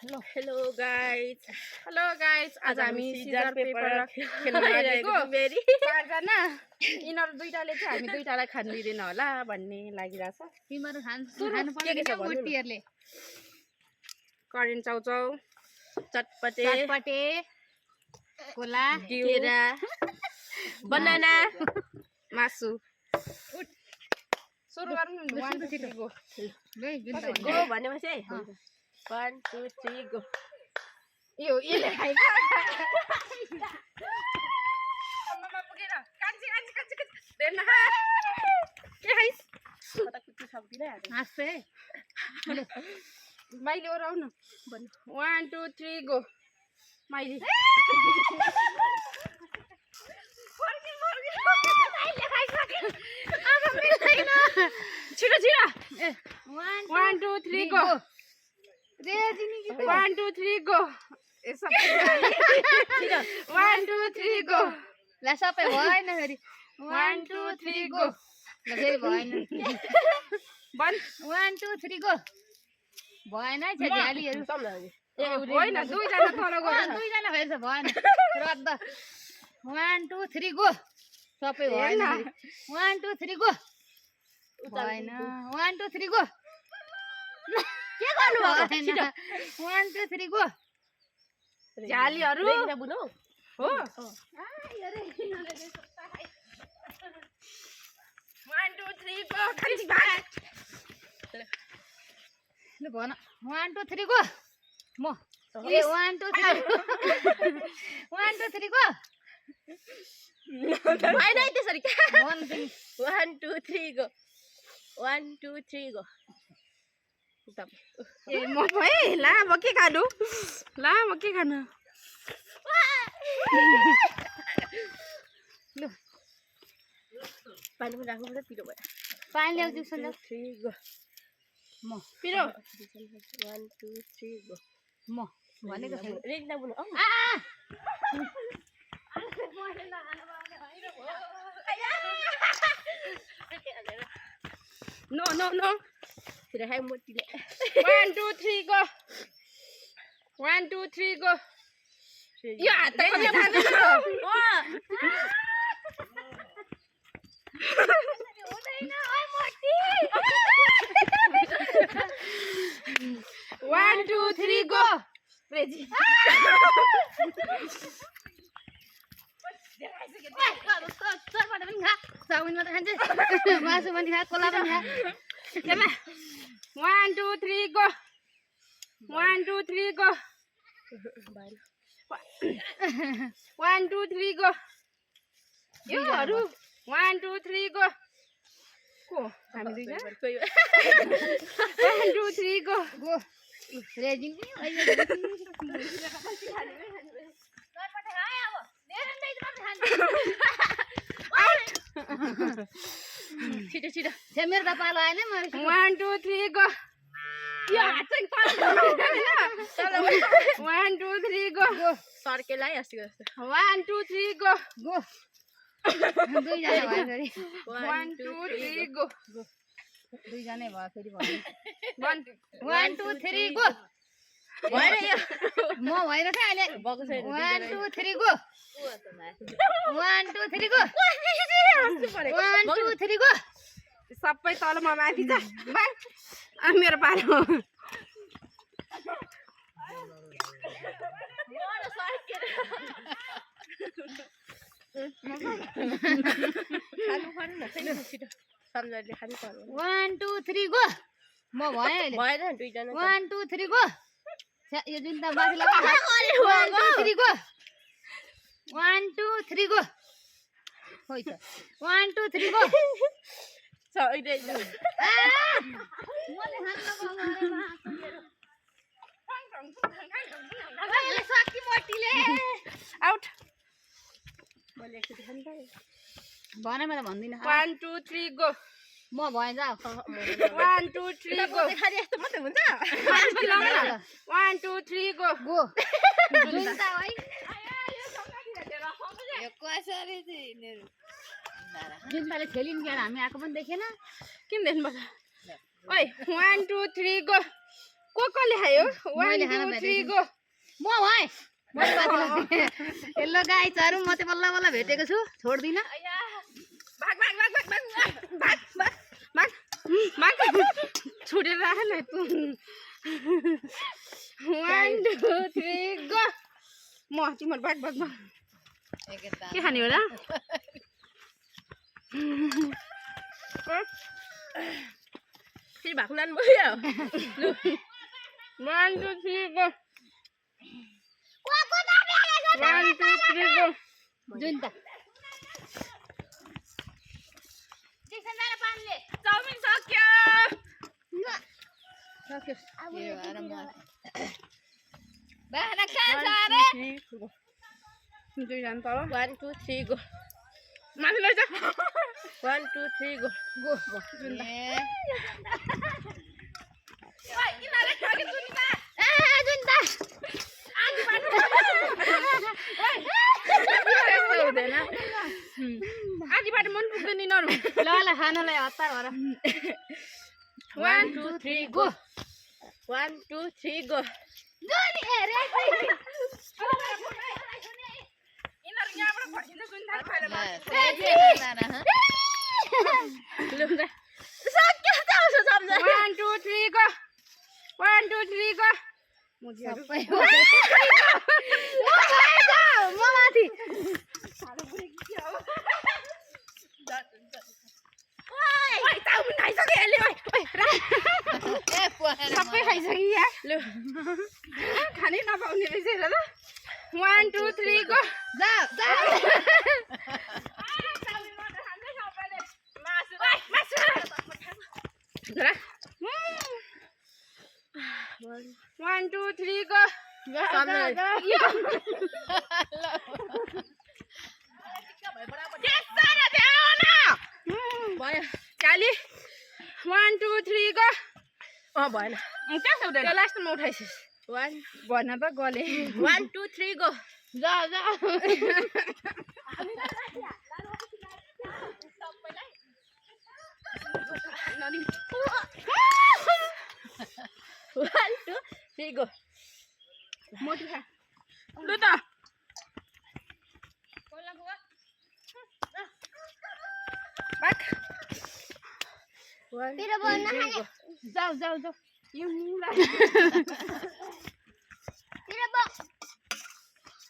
Hello guys आज हामी Caesar paper खेल्न लागेको चारजना यिनीहरू दुईटाले चाहिँ हामी दुईटालाई खान दिँदैन होला भन्ने लागिरहेछ तिमीहरु खानु पर्दैन के मोटीहरुले करेन्ट चाउचाउ चटपटे कोला केरा बनाना मासु सुरु गरौँ न 1 2 3 गो गो भनेपछि 1 2 3 गो यो यसले खाइका सम्ममा पुगेर कान्छी देन न के खाइस पता कुछ सक्दिन हाँस्छ है माइली ओराउ न भन 1 2 3 गो माइली छिटो 1 2 3 गो 1 2 3 गो 1 2 3 गो ला सबै भएन फेरि 1 2 3 गो ल फेरि भएन बन 1 2 3 गो भएन है झ्यालीहरु होइन दुईजना तल गयो दुईजना फेरि भएन रद्द 1 2 3 गो सबै भएन 1 2 3 गो भएन 1 2 3 गो के गर्नु भएन 1 2 3 गो झ्यालीहरु हो 1 2 3 गो खाली भात ल भन 1 2 3 गो म ए 1 2 3 1 2 3 गो होइन है त्यसरी भन तिमी 1 2 3 गो 1 2 3 गो ए म भए ला म के खानु ल पानी पनि राख्नुपर्छ पिरो भयो पानी ल्याउ दिउँसो ल 3 गो म पिरो 1 2 3 गो म भनेको छैन रेडी नबुनु औ नो फिर है मोटीले 1 2 3 गो 1 2 3 गो यो हात कहिले खाँदैन हुँदैन ओइ मोटी 1 2 3 गो रेजी सरबाट पनि खा चाउमिन मात्र खान्छ मासु पनि खा कोला पनि खा 1 2 3 गो 1 2 3 गो 1 2 3 गो योहरु 1 2 3 गो को हामी दुईजना 1 2 3 गो गो रेजिङ छिटो मेरो त पालो आएन म 1 2 3 गो यो हात चाहिँ तल 1 2 3 गो सर्केलाई अस्तिको जस्तो 1 2 3 गो दुईजना भयो फेरि 1 2 3 गो दुईजनै भयो फेरि भयो 1 2 3 गो भएर यो म भएर छ अहिले बगु छैन 1 2 3 गो 1 2 3 गो 1 2 3 गो सबै तल म माथि छ मेरो पालो खानु पर्यो न छिटो सम्झाइले खानु पर्यो 1 2 3 गो म भएँ अहिले भएन दुईजना 1 2 3 गो यो जुन त माथि लगा 1 2 3 गो 1 2 3 गो होइ त 1 2 3 गो मैले सक्ति मोटीले आउट मैले एकचोटि खानु पाएँ भने म त भन्दिनँ 1 2 3 गो म भएँ जाऊ 1 2 3 गो खाली यस्तो मात्रै हुन्छ 1 2 3 गो गो जुन त है यो कसरी चाहिँ जुन्ताले खेलिन् क्या हामी आएको पनि देखेन किन देख्नु पर्छ ओइ 1 2 3 गो कसले खायो 1 मैले खान 2 3 भेटेको गो म है हेलो गाइजहरु म चाहिँ बल्ल बल्ल भेटेको छु छोड्दिन भाग भाग भाग भाग भाग भाग भाग भाग छोडेर राख न तु 1 2 3 गो म तिम्रो भाग भाग भाग के खाने होला फेरि भाग लानु भयो 1 2 3 गो 1 2 3 गो जुन त चाउमिन सक्यो बाहना कहाँ छ 1 2 3 गो दुईजना तल 1 2 3 गो माथि लैजा 1 2 3 गो गो जुन त हुँदैन आधीबाट मन पुग्दैन यिनीहरू ल ल खानालाई हतार भएर 1 2 3 गो 1 2 3 गो यिनीहरू यहाँबाट फर्किन्छ जुन थाहा छैन सक्यो त उसो सम्झ 1 2 3 गो 1 2 3 गो सबै म माथि ओइ चाउमिन खाइसक्यो यसले सबै खाइसक्यो यहाँ लु खानै नपाउने रहेछ हेर ल 1 2 3 गो जा जा One, 2, 3 go. भयो काली 1 2 3 गो भएन त्यो लास्टमा उठाइसिस 1 भन त गले 1 2 3 गो जा जा 1 2 3 गो मोटी खा लु त बाक 1 जाऊ जाऊ जाऊ यो मुला